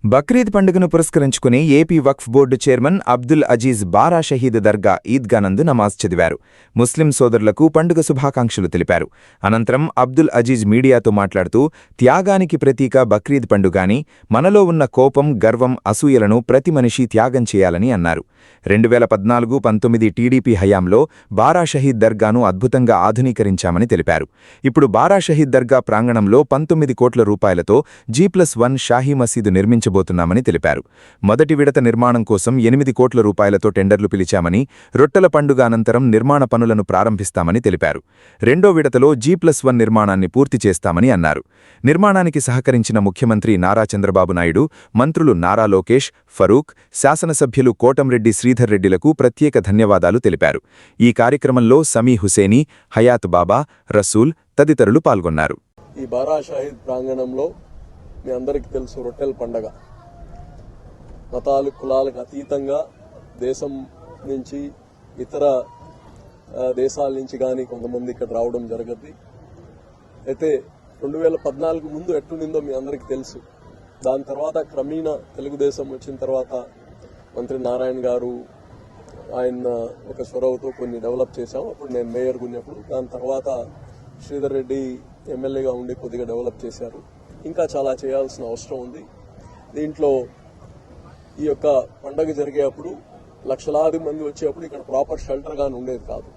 బక్రీద్ పండుగను పురస్కరించుకుని ఏపీ వక్ఫ్ board chairman Abdul Aziz బారా షహీద్ దర్గా ఈద్గానందు నమాజ్ చదివారు. ముస్లిం సోదరులకు పండుగ శుభాకాంక్షలు తెలిపారు. అనంతరం అబ్దుల్ అజీజ్ మీడియాతో మాట్లాడుతూ, త్యాగానికి ప్రతీక బక్రీద్ పండుగాని, మనలో ఉన్న కోపం, గర్వం, అసూయలను ప్రతి మనిషి త్యాగం చేయాలని అన్నారు. 2014-19 టీడీపీ హయాంలో బారా షహీద్ దర్గాను అద్భుతంగా ఆధునీకరించామని తెలిపారు. ఇప్పుడు బారా షహీద్ దర్గా ప్రాంగణంలో 19 కోట్ల రూపాయలతో G+1 షాహీ మసీదు నిర్మించబోతున్నామని తెలిపారు. మొదటి విడత నిర్మాణం కోసం 8 కోట్ల రూపాయలతో టెండర్లు పిలిచామని, రొట్టెల పండుగ అనంతరం నిర్మాణ పనులను ప్రారంభిస్తామని తెలిపారు. రెండో విడతలో G+1 నిర్మాణాన్ని పూర్తి చేస్తామని అన్నారు. నిర్మాణానికి సహకరించిన ముఖ్యమంత్రి నారా చంద్రబాబు నాయుడు, మంత్రులు నారా లోకేష్, ఫరూక్, శాసనసభ్యులు కోటంరెడ్డి శ్రీధర్ రెడ్డిలకు ప్రత్యేక ధన్యవాదాలు తెలిపారు. ఈ కార్యక్రమంలో సమీ హుసేనీ, హయాత్ బాబా, రసూల్ తదితరులు పాల్గొన్నారు. ఈ బారా షహీద్ ప్రాంగణంలో మీ అందరికీ తెలుసు, రొట్టెల పండగ మతాలు కులాలకు అతీతంగా దేశం నుంచి ఇతర దేశాల నుంచి కానీ కొంతమంది ఇక్కడ రావడం జరగద్ది. అయితే 2014 ముందు ఎట్లుండిందో మీ అందరికీ తెలుసు. దాని తర్వాత క్రమేణా తెలుగుదేశం వచ్చిన తర్వాత మంత్రి నారాయణ గారు ఆయన ఒక చొరవతో కొన్ని డెవలప్ చేశాం. అప్పుడు నేను మేయర్గా ఉన్నప్పుడు. దాని తర్వాత శ్రీధర్ రెడ్డి ఎమ్మెల్యేగా ఉండి కొద్దిగా డెవలప్ చేశారు. ఇంకా చాలా చేయాల్సిన అవసరం ఉంది. దీంట్లో ఈ యొక్క పండగ జరిగేప్పుడు లక్షలాది మంది వచ్చేప్పుడు ఇక్కడ ప్రాపర్ షెల్టర్ గాని ఉండేది కాదు.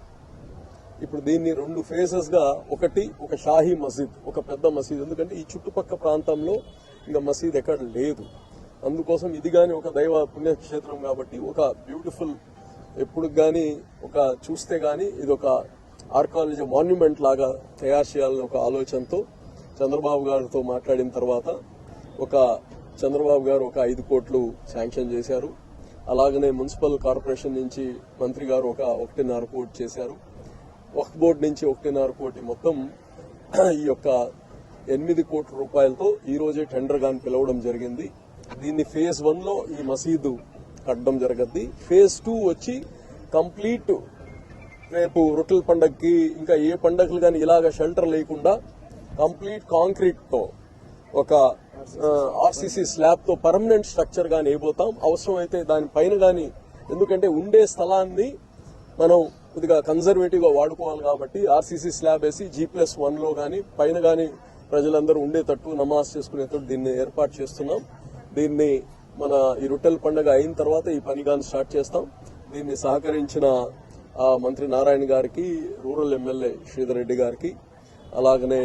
ఇప్పుడు దీన్ని 2 ఫేజెస్గా, ఒకటి ఒక షాహీ మసీద్, ఒక పెద్ద మసీద్. ఎందుకంటే ఈ చుట్టుపక్కల ప్రాంతంలో ఇంకా మసీద్ ఎక్కడ లేదు. అందుకోసం ఇది కానీ ఒక దైవ పుణ్యక్షేత్రం కాబట్టి ఒక బ్యూటిఫుల్, ఎప్పుడు కానీ ఒక చూస్తే కానీ ఇది ఒక ఆర్కాలజీ మాన్యుమెంట్ లాగా తయారు చేయాలని ఒక ఆలోచనతో చంద్రబాబు గారితో మాట్లాడిన తర్వాత చంద్రబాబు గారు ఒక 5 కోట్లు శాంక్షన్ చేశారు. అలాగనే మున్సిపల్ కార్పొరేషన్ నుంచి మంత్రి గారు ఒక 1.5 కోటి చేశారు. వక్ఫ్ బోర్డు నుంచి 1.5 కోటి, మొత్తం ఈ యొక్క 8 కోట్ల రూపాయలతో ఈ రోజే టెండర్ గాని పిలవడం జరిగింది. దీన్ని ఫేజ్ 1లో ఈ మసీదు కట్టడం జరగద్ది. ఫేజ్ 2 వచ్చి కంప్లీట్ రేపు రొట్టెల పండగకి ఇంకా ఏ పండగలు కానీ ఇలాగ షెల్టర్ లేకుండా కంప్లీట్ కాంక్రీట్ తో ఒక ఆర్సీసీ స్లాబ్ తో పర్మనెంట్ స్ట్రక్చర్ గాని వేయబోతాం. అవసరమైతే దానిపైన గాని, ఎందుకంటే ఉండే స్థలాన్ని మనం కొద్దిగా కన్జర్వేటివ్ గా వాడుకోవాలి కాబట్టి ఆర్సీసీ స్లాబ్ వేసి G+1లో గాని పైన గాని ప్రజలందరూ ఉండేటట్టు, నమాజ్ చేసుకునేటట్టు దీన్ని ఏర్పాటు చేస్తున్నాం. దీన్ని మన ఈ రొట్టెల పండుగ అయిన తర్వాత ఈ పని గాని స్టార్ట్ చేస్తాం. దీన్ని సహకరించిన మంత్రి నారాయణ గారికి, రూరల్ ఎమ్మెల్యే శ్రీధర్ రెడ్డి గారికి, అలాగనే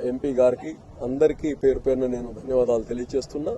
ఎంపీ గారికి, అందరికీ పేరు పేరున నేను ధన్యవాదాలు తెలియజేస్తున్నా.